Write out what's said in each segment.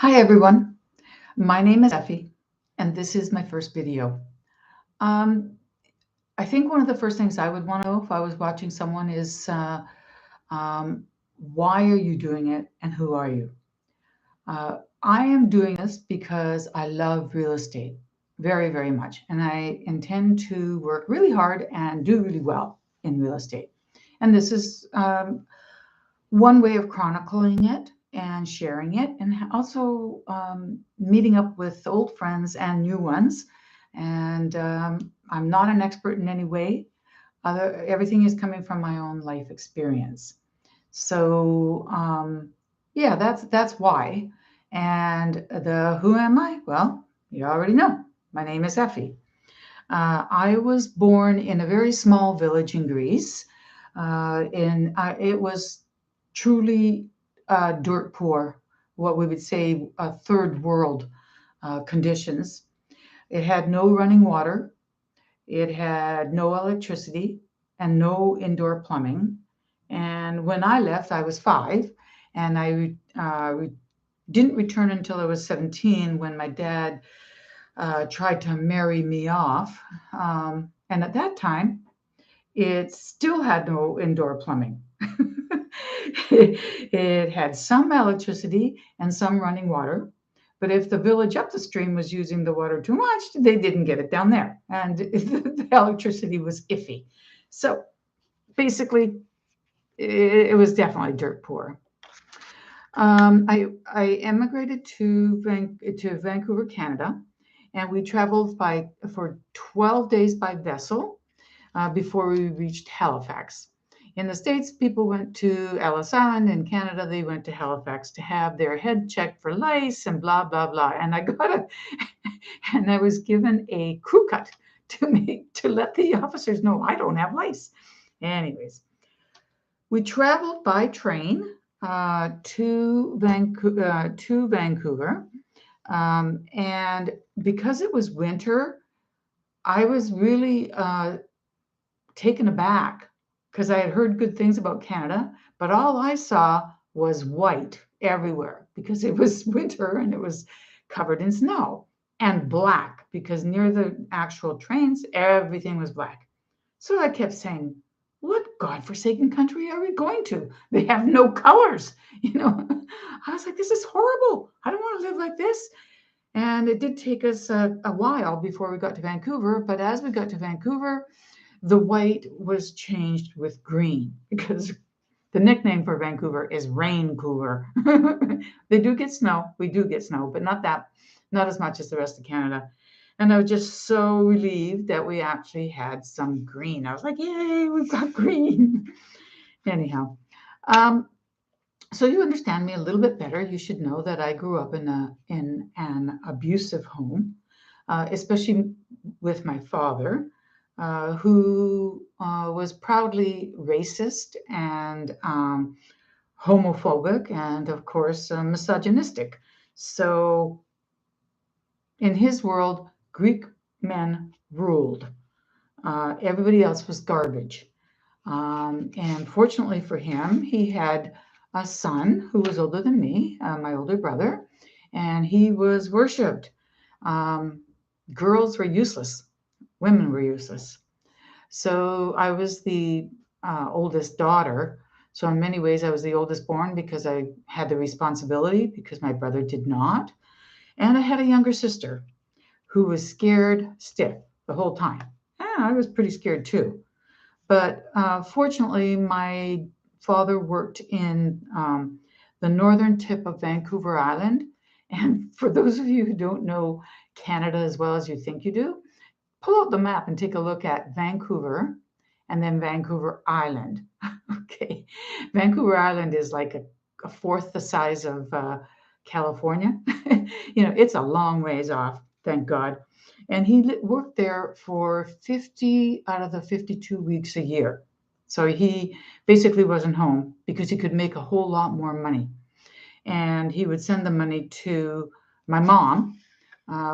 Hi everyone, my name is Effie, and this is my first video. Um, I think one of the first things I would want to know if I was watching someone is um, why are you doing it and who are you? I am doing this because I love real estate very, very much, and I intend to work really hard and do really well in real estate. And this is one way of chronicling it and sharing it, and also meeting up with old friends and new ones. And I'm not an expert in any way. Everything is coming from my own life experience. So yeah, that's why. And the who am I? Well, you already know. My name is Effie. I was born in a very small village in Greece. It was truly dirt poor, what we would say third world conditions. It had no running water, it had no electricity, and no indoor plumbing. And when I left, I was 5, and I didn't return until I was 17 when my dad tried to marry me off. And at that time, it still had no indoor plumbing. It had some electricity and some running water. But if the village up the stream was using the water too much, they didn't get it down there. And the electricity was iffy. So basically, it was definitely dirt poor. I emigrated to Vancouver, Canada, and we traveled for 12 days by vessel before we reached Halifax. In the States, people went to Ellis Island. In Canada, they went to Halifax to have their head checked for lice and blah, blah, blah. And and I was given a crew cut to let the officers know I don't have lice. Anyways, we traveled by train to Vancouver. And because it was winter, I was really taken aback because I had heard good things about Canada, but all I saw was white everywhere because it was winter and it was covered in snow, and black because near the actual trains, everything was black. So I kept saying, what godforsaken country are we going to? They have no colors. I was like, this is horrible. I don't want to live like this. And it did take us a while before we got to Vancouver. But as we got to Vancouver, the white was changed with green because the nickname for Vancouver is Raincouver. They do get snow. We do get snow, but not as much as the rest of Canada. And I was just so relieved that we actually had some green. I was like, yay, we've got green. Anyhow, um, so you understand me a little bit better. You should know that I grew up in an abusive home, especially with my father, who was proudly racist and homophobic and, of course, misogynistic. So, in his world, Greek men ruled. Everybody else was garbage. And fortunately for him, he had a son who was older than me, my older brother, and he was worshipped. Um, Girls were useless, women were useless. So I was the oldest daughter. So in many ways, I was the oldest born because I had the responsibility because my brother did not. And I had a younger sister who was scared stiff the whole time. I was pretty scared too. But fortunately, my father worked in the northern tip of Vancouver Island. And for those of you who don't know Canada as well as you think you do, pull out the map and take a look at Vancouver and then Vancouver Island. Okay. Vancouver Island is like a fourth the size of California. It's a long ways off, thank God. And he worked there for 50 out of the 52 weeks a year. So he basically wasn't home because he could make a whole lot more money. And he would send the money to my mom,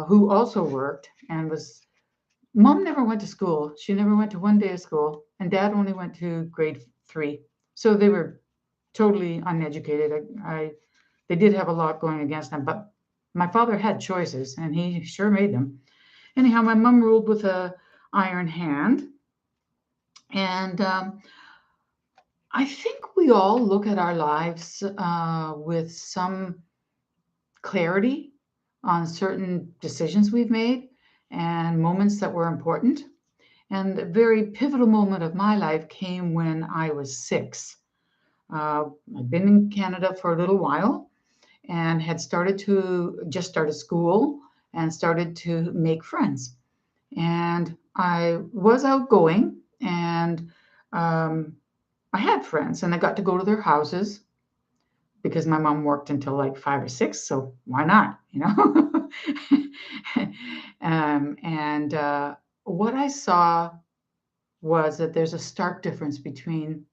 who also worked and was. Mom never went to school. She never went to one day of school, and Dad only went to grade 3. So they were totally uneducated. They did have a lot going against them, but My father had choices, and he sure made them. Anyhow, my mom ruled with a iron hand, and I think we all look at our lives with some clarity on certain decisions we've made and moments that were important. And a very pivotal moment of my life came when I was 6. I'd been in Canada for a little while and had just started school and started to make friends. And I was outgoing, and um, I had friends, and I got to go to their houses because my mom worked until like 5 or 6. So why not, you know? And what I saw was that there's a stark difference between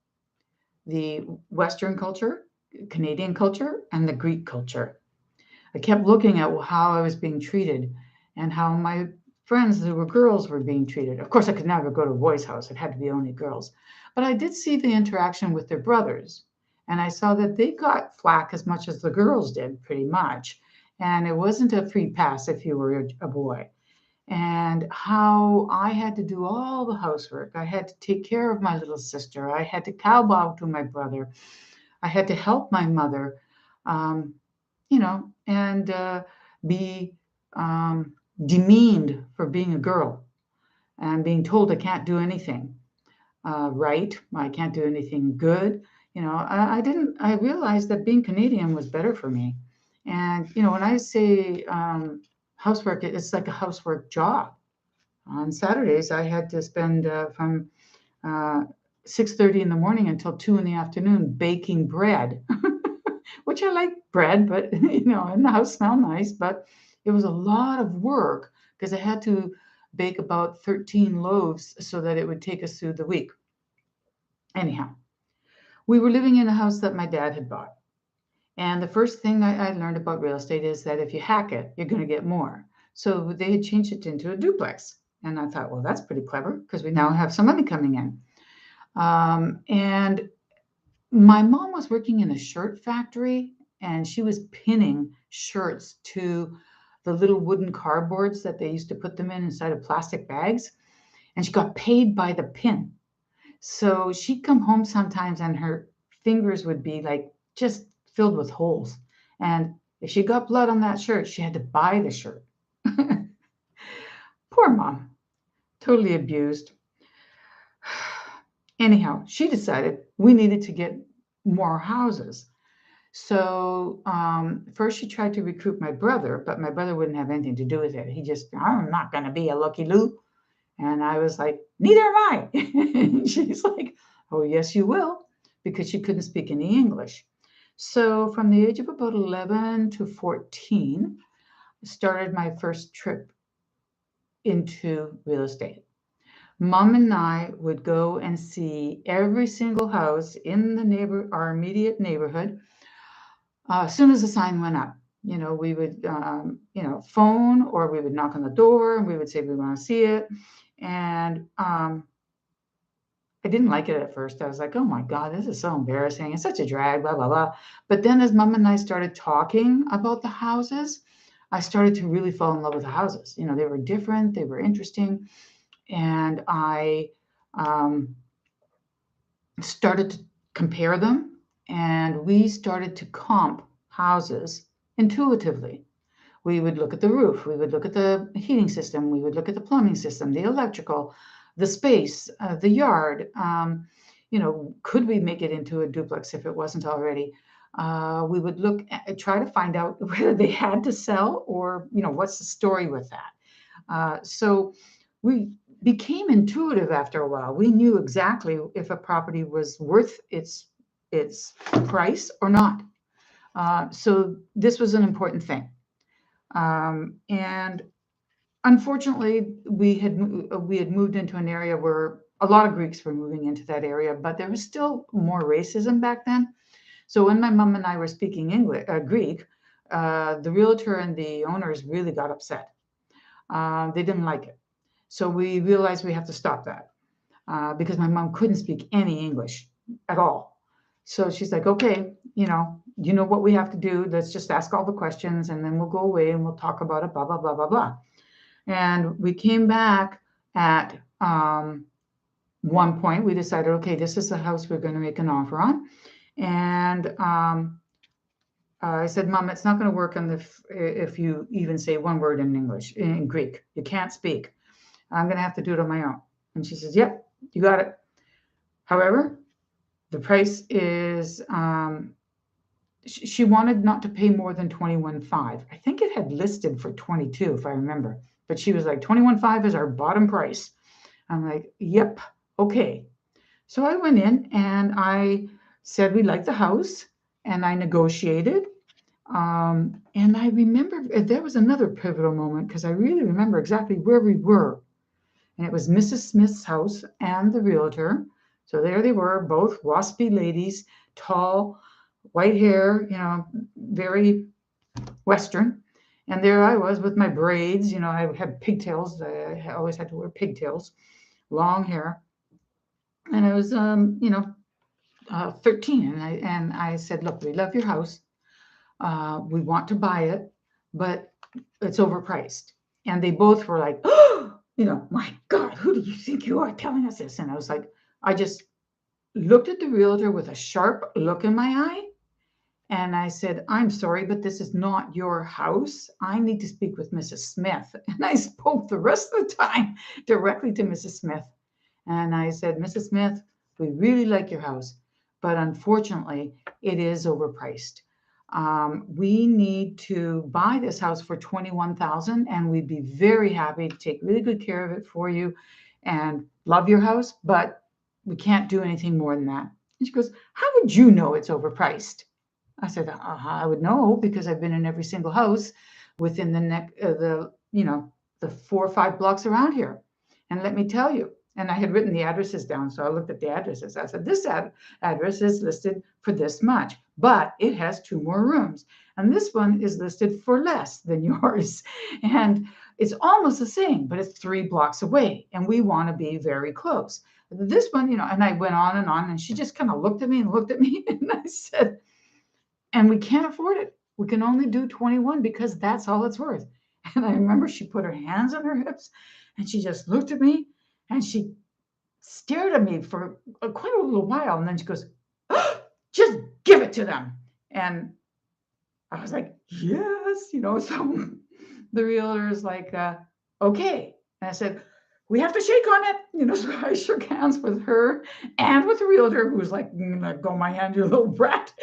the Western culture, Canadian culture, and the Greek culture. I kept looking at how I was being treated and how my friends who were girls were being treated. Of course, I could never go to a boys' house, it had to be only girls. But I did see the interaction with their brothers, and I saw that they got flack as much as the girls did, pretty much. And it wasn't a free pass if you were a boy. And how I had to do all the housework. I had to take care of my little sister. I had to kowbow to my brother. I had to help my mother. Um, and be um, demeaned for being a girl and being told I can't do anything right. I can't do anything good. I realized that being Canadian was better for me. And, when I say housework, it's like a housework job. On Saturdays, I had to spend from uh, 6:30 in the morning until 2 in the afternoon baking bread. Which I like bread, but and the house smelled nice, but it was a lot of work because I had to bake about 13 loaves so that it would take us through the week. Anyhow, we were living in a house that my dad had bought. And the first thing I learned about real estate is that if you hack it, you're going to get more. So they had changed it into a duplex. And I thought, well, that's pretty clever because we now have some money coming in. And my mom was working in a shirt factory, and she was pinning shirts to the little wooden cardboards that they used to put them in inside of plastic bags. And she got paid by the pin. So she'd come home sometimes and her fingers would be like just filled with holes. And if she got blood on that shirt, she had to buy the shirt. Poor mom, totally abused. Anyhow, she decided we needed to get more houses. So first she tried to recruit my brother, but my brother wouldn't have anything to do with it. He just, I'm not going to be a looky-loo. And I was like, neither am I. And she's like, oh, yes, you will, because she couldn't speak any English. So from the age of about 11 to 14, I started my first trip into real estate. Mom and I would go and see every single house in our immediate neighborhood. As soon as the sign went up, we would, phone, or we would knock on the door and we would say, we want to see it. And I didn't like it at first. I was like, oh my God, this is so embarrassing. It's such a drag, blah, blah, blah. But then as Mom and I started talking about the houses, I started to really fall in love with the houses. They were different, they were interesting. And I started to compare them, and we started to comp houses intuitively. We would look at the roof, we would look at the heating system, we would look at the plumbing system, the electrical, the space, the yard. Could we make it into a duplex if it wasn't already? We would try to find out whether they had to sell, or what's the story with that. So we became intuitive after a while. We knew exactly if a property was worth its price or not. So this was an important thing. And unfortunately, we had moved into an area where a lot of Greeks were moving into that area, but there was still more racism back then. So when my mom and I were speaking Greek, the realtor and the owners really got upset. They didn't like it. So we realized we have to stop that because my mom couldn't speak any English at all. So she's like, okay, you know what we have to do. Let's just ask all the questions and then we'll go away and we'll talk about it, blah, blah, blah, blah, blah. And we came back at one point. We decided, okay, this is the house we're going to make an offer on. And I said, Mom, it's not going to work if you even say one word in English, in Greek. You can't speak. I'm going to have to do it on my own. And she says, yep, you got it. However, the price is, she wanted not to pay more than $21,500. I think it had listed for $22,000, if I remember. But she was like, $21,500 is our bottom price. I'm like, yep, okay. So I went in and I said we liked the house and I negotiated. And I remember there was another pivotal moment because I really remember exactly where we were. And it was Mrs. Smith's house and the realtor. So there they were, both waspy ladies, tall, white hair, very Western. And there I was with my braids. I had pigtails. I always had to wear pigtails, long hair. And I was, 13. And I said, look, we love your house. We want to buy it, but it's overpriced. And they both were like, oh, my God, who do you think you are telling us this? And I was like, I just looked at the realtor with a sharp look in my eye. And I said, I'm sorry, but this is not your house. I need to speak with Mrs. Smith. And I spoke the rest of the time directly to Mrs. Smith. And I said, Mrs. Smith, we really like your house, but unfortunately, it is overpriced. We need to buy this house for $21,000, and we'd be very happy to take really good care of it for you and love your house, but we can't do anything more than that. And she goes, how would you know it's overpriced? I said, I would know because I've been in every single house within the 4 or 5 blocks around here. And let me tell you, and I had written the addresses down, so I looked at the addresses. I said, this address is listed for this much, but it has 2 more rooms. And this one is listed for less than yours. And it's almost the same, but it's 3 blocks away. And we want to be very close. This one, and I went on, and she just kind of looked at me. And I said, and we can't afford it. We can only do 21 because that's all it's worth. And I remember she put her hands on her hips and she just looked at me and she stared at me for quite a little while. And then she goes, oh, just give it to them. And I was like, yes, so the realtor is like, okay. And I said, we have to shake on it. So I shook hands with her and with the realtor who was like, let go my hand, you little brat.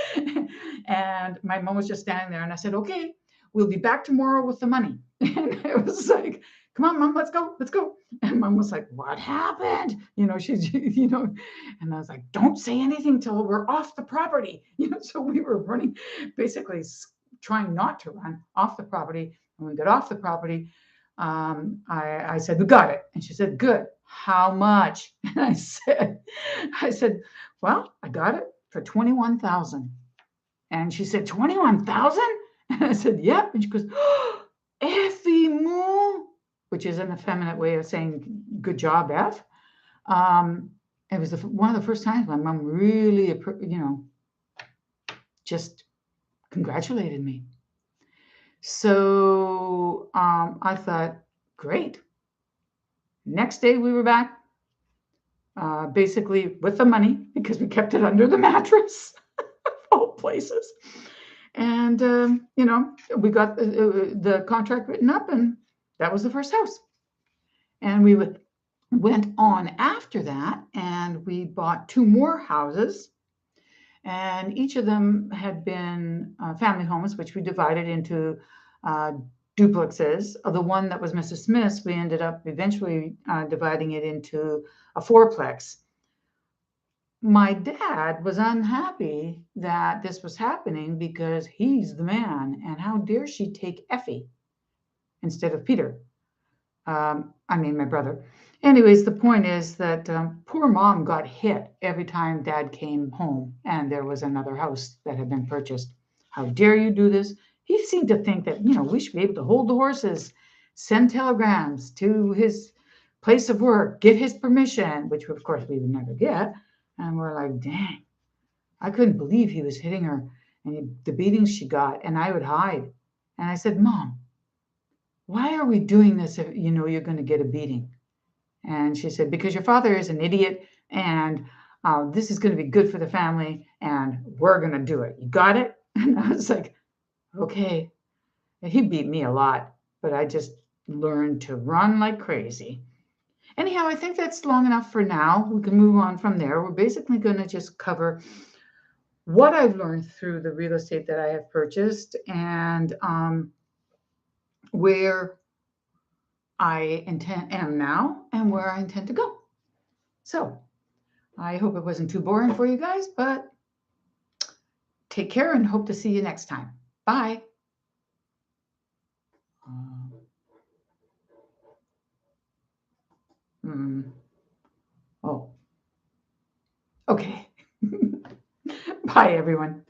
And my mom was just standing there and I said, okay, we'll be back tomorrow with the money. And it was like, come on, Mom, let's go. And Mom was like, what happened? She's, and I was like, don't say anything till we're off the property. So we were running, basically trying not to run off the property. When we got off the property, I said, we got it. And she said, good. How much? And I said, well, I got it for $21,000. And she said, $21,000? And I said, yep. And she goes, oh, Effie moo, which is an effeminate way of saying good job, F. It was one of the first times my mom really, just congratulated me. So I thought, great. Next day we were back, basically with the money because we kept it under the mattress of all places. And, we got the contract written up and that was the first house. And we went on after that and we bought 2 more houses. And each of them had been family homes, which we divided into duplexes. The one that was Mrs. Smith's, we ended up eventually dividing it into a 4-plex. My dad was unhappy that this was happening because he's the man. And how dare she take Effie instead of Peter? My brother. Anyways, the point is that poor Mom got hit every time Dad came home and there was another house that had been purchased. How dare you do this? He seemed to think that, we should be able to hold the horses, send telegrams to his place of work, get his permission, which of course we would never get. And we're like, dang, I couldn't believe he was hitting her and the beatings she got, and I would hide. And I said, Mom, why are we doing this if you know you're going to get a beating? And she said, because your father is an idiot, and this is going to be good for the family, and we're going to do it. You got it? And I was like, okay. And he beat me a lot, but I just learned to run like crazy. Anyhow, I think that's long enough for now. We can move on from there. We're basically going to just cover what I've learned through the real estate that I have purchased, and where I am now and where I intend to go. So I hope it wasn't too boring for you guys, but take care and hope to see you next time. Bye. Oh, okay. Bye, everyone.